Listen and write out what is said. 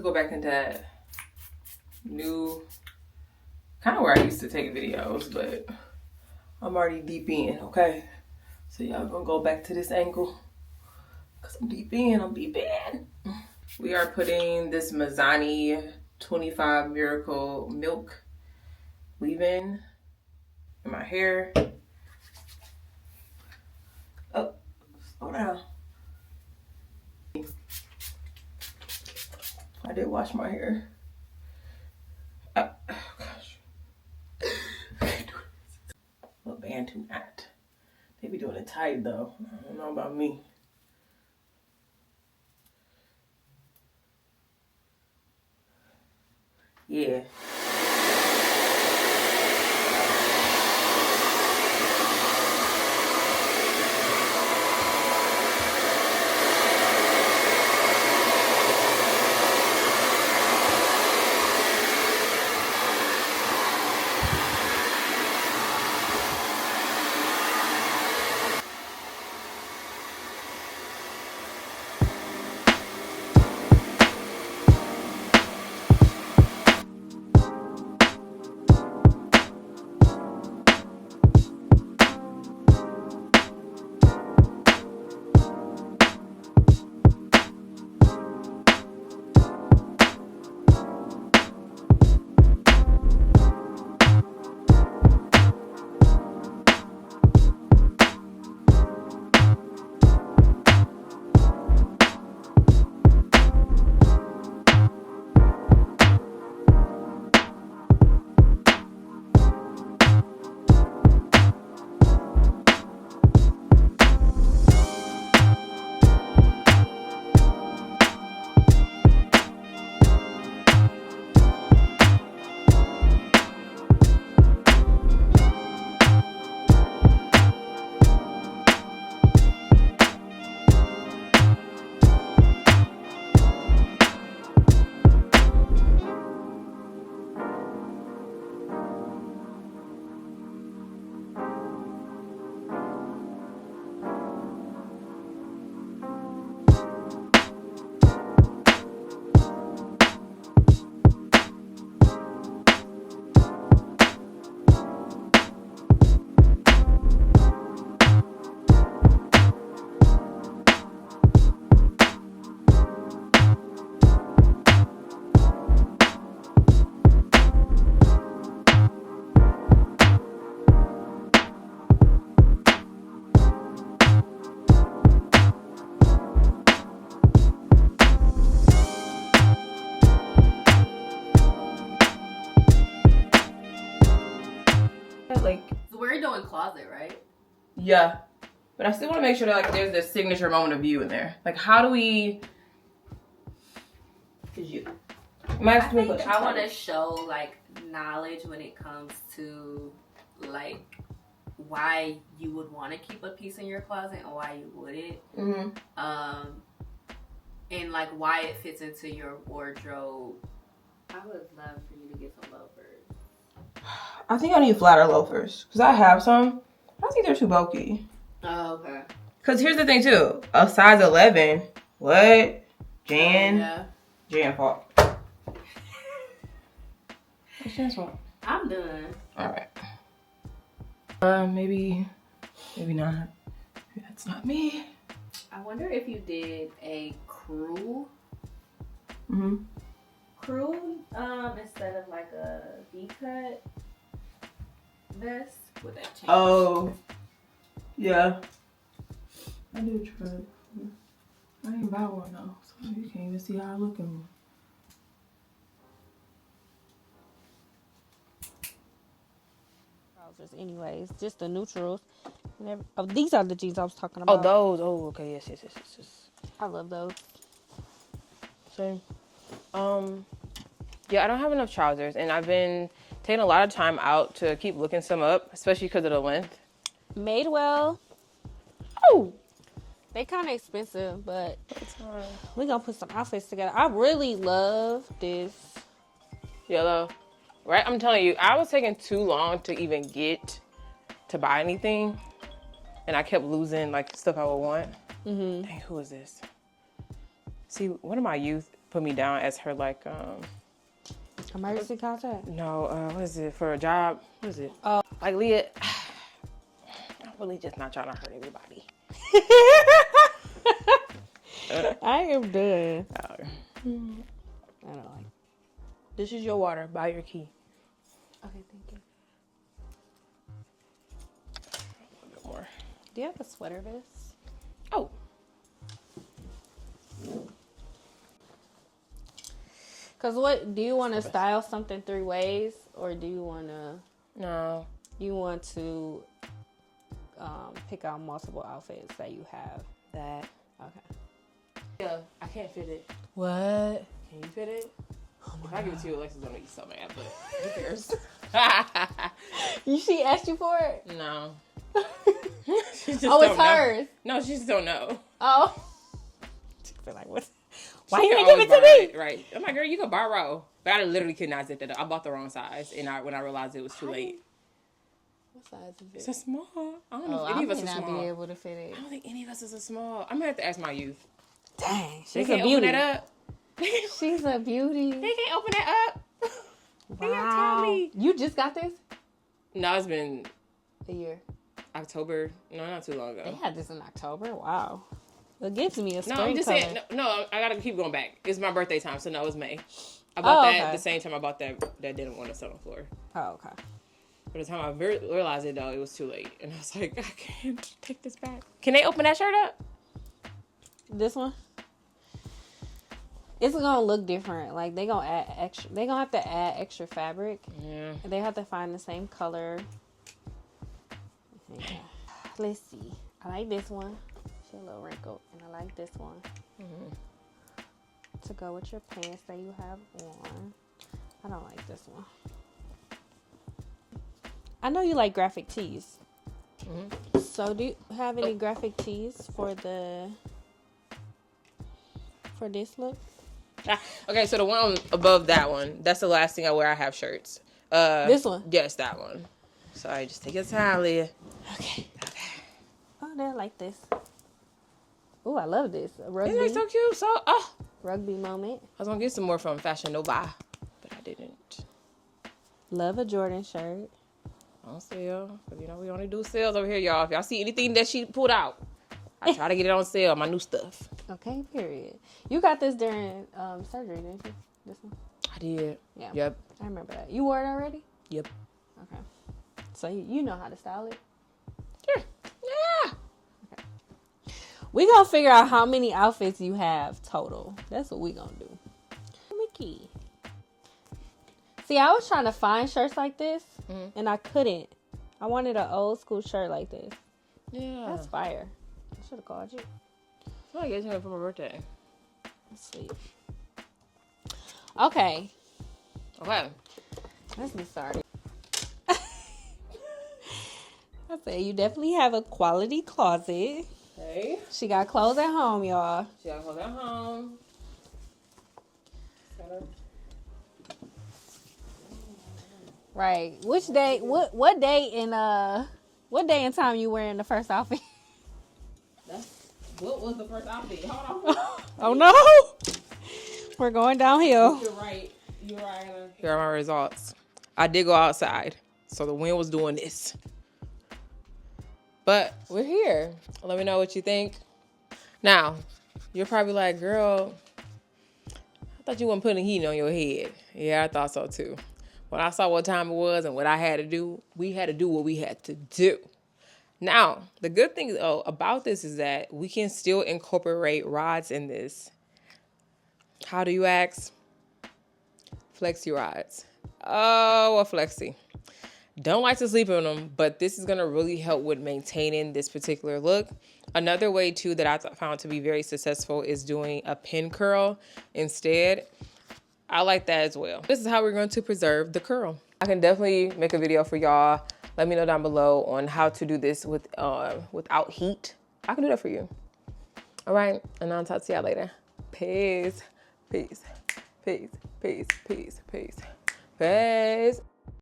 go back into that new, kind of where I used to take videos, but I'm already deep in, okay? So y'all gonna go back to this angle, cause I'm deep in. We are putting this Mazzani 25 Miracle Milk leave-in in my hair. Oh, slow down. I did wash my hair. Oh gosh. Little Bantu knot. They be doing it tight though. I don't know about me. Yeah. Like, so we're doing closet, right? Yeah, but I still want to make sure that like there's this signature moment of you in there. Like, how do we? Cause you. I want to show like knowledge when it comes to like why you would want to keep a piece in your closet and why you wouldn't. Mm-hmm. And like why it fits into your wardrobe. I would love for you to get some loafers. I think I need flatter loafers because I have some. I think they're too bulky. Oh, okay. Because here's the thing too, a size 11. What? Jan? Yeah. Jan fault. What's Jan's fault? I'm done. All right. Maybe not. Maybe that's not me. I wonder if you did a crew. Mm-hmm. Crew, instead of like a V-cut vest. Would that change? Oh, yeah. I do try. I didn't buy one though, so you can't even see how I look in one. Trousers, anyways, just the neutrals. Oh, these are the jeans I was talking about. Oh, those. Oh, okay. Yes. I love those. Same. Yeah, I don't have enough trousers, and I've been taking a lot of time out to keep looking some up, especially because of the length. Madewell. Oh, They kind of expensive, but we gonna put some outfits together. I really love this yellow, right? I'm telling you, I was taking too long to even get to buy anything, and I kept losing like stuff I would want. Dang, who is this? See, one of my youth put me down as her like emergency contact. no, what is it for a job? What is it? Oh, Like Leah, I'm really just not trying to hurt everybody. I am done. Oh. I don't like. This is your water. Buy your key. Okay, thank you. A little bit more. Do you have a sweater vest? Oh. Cause what do you want to style something 3 ways, or do you want to? No. You want to pick out multiple outfits that you have. That. Okay. Yeah, I can't fit it. What? Can you fit it? Oh If I give it to you, Alexa's gonna be so mad, but who cares? She asked you for it? No. She just Oh, it's don't know. hers. No, she just don't know. Oh. She feel like, what? Why She you can didn't give it to always me? buy it, right? I'm like, girl, you can borrow. But I literally could not zip that up. I bought the wrong size, and when I realized it was too late. What size is it? It's a small. I don't know Oh, if any I of us may are not small. be able to fit it. I don't think any of us is a small. I'm gonna have to ask my youth. Dang, They she's a can't open beauty. that up. She's a beauty. They can't open that up. They gotta tell me. You just got this? No, it's been A year. October. No, not too long They ago. had this in October. Wow. It gives me a spring No, I'm just color. saying. No, I gotta keep going back. It's my birthday time, so no, it's May. I bought that okay. the same time I bought that didn't want to sit on the floor. Oh, okay. By the time I realized it, though, it was too late. And I was like, I can't take this back. Can they open that shirt up? This one? It's gonna look different. Like they gonna add extra. They gonna have to add extra fabric. Yeah. They have to find the same color. Yeah. Let's see. I like this one. She a little wrinkled, and I like this one. To go with your pants that you have on. I don't like this one. I know you like graphic tees. So do you have any graphic tees for this look? Okay, so the one above that one, that's the last thing I wear. I have shirts. This one? Yes, that one. Sorry, just take your time, Leah. Okay. Oh, they like this. Oh, I love this. A rugby, Isn't it so cute? So, rugby moment. I was gonna get some more from Fashion Nova, but I didn't. Love a Jordan shirt. On sale. Because, you know, we only do sales over here, y'all. If y'all see anything that she pulled out, I try to get it on sale, my new stuff. Okay, period. You got this during surgery, didn't you? This one? I did. Yeah. Yep. I remember that. You wore it already? Yep. Okay. So you know how to style it? Sure. Yeah. We gonna figure out how many outfits you have total. That's what we gonna do. Mickey. See, I was trying to find shirts like this, and I couldn't. I wanted an old school shirt like this. Yeah. That's fire. I should have called you. I want to get it for my birthday. Sweet. Okay. Okay. Let's get started. I say you definitely have a quality closet. Hey. She got clothes at home, y'all. She got clothes at home. Right. Which day? What day and time you wearing the first outfit? What was the first outfit? Hold on. Oh no! We're going downhill. You're right. You're right. Here are my results. I did go outside, so the wind was doing this. But we're here. Let me know what you think. Now, you're probably like, girl, I thought you weren't putting heat on your head. Yeah, I thought so too. When I saw what time it was and what I had to do, we had to do what we had to do. Now, the good thing though about this is that we can still incorporate rods in this. How do you ask? Flexi rods. Oh, a flexi. Don't like to sleep on them, but this is going to really help with maintaining this particular look. Another way too that I found to be very successful is doing a pin curl instead. I like that as well. This is how we're going to preserve the curl. I can definitely make a video for y'all. Let me know down below on how to do this with without heat. I can do that for you. All right, and I'll talk to y'all later. Peace, peace, peace, peace, peace, peace, peace.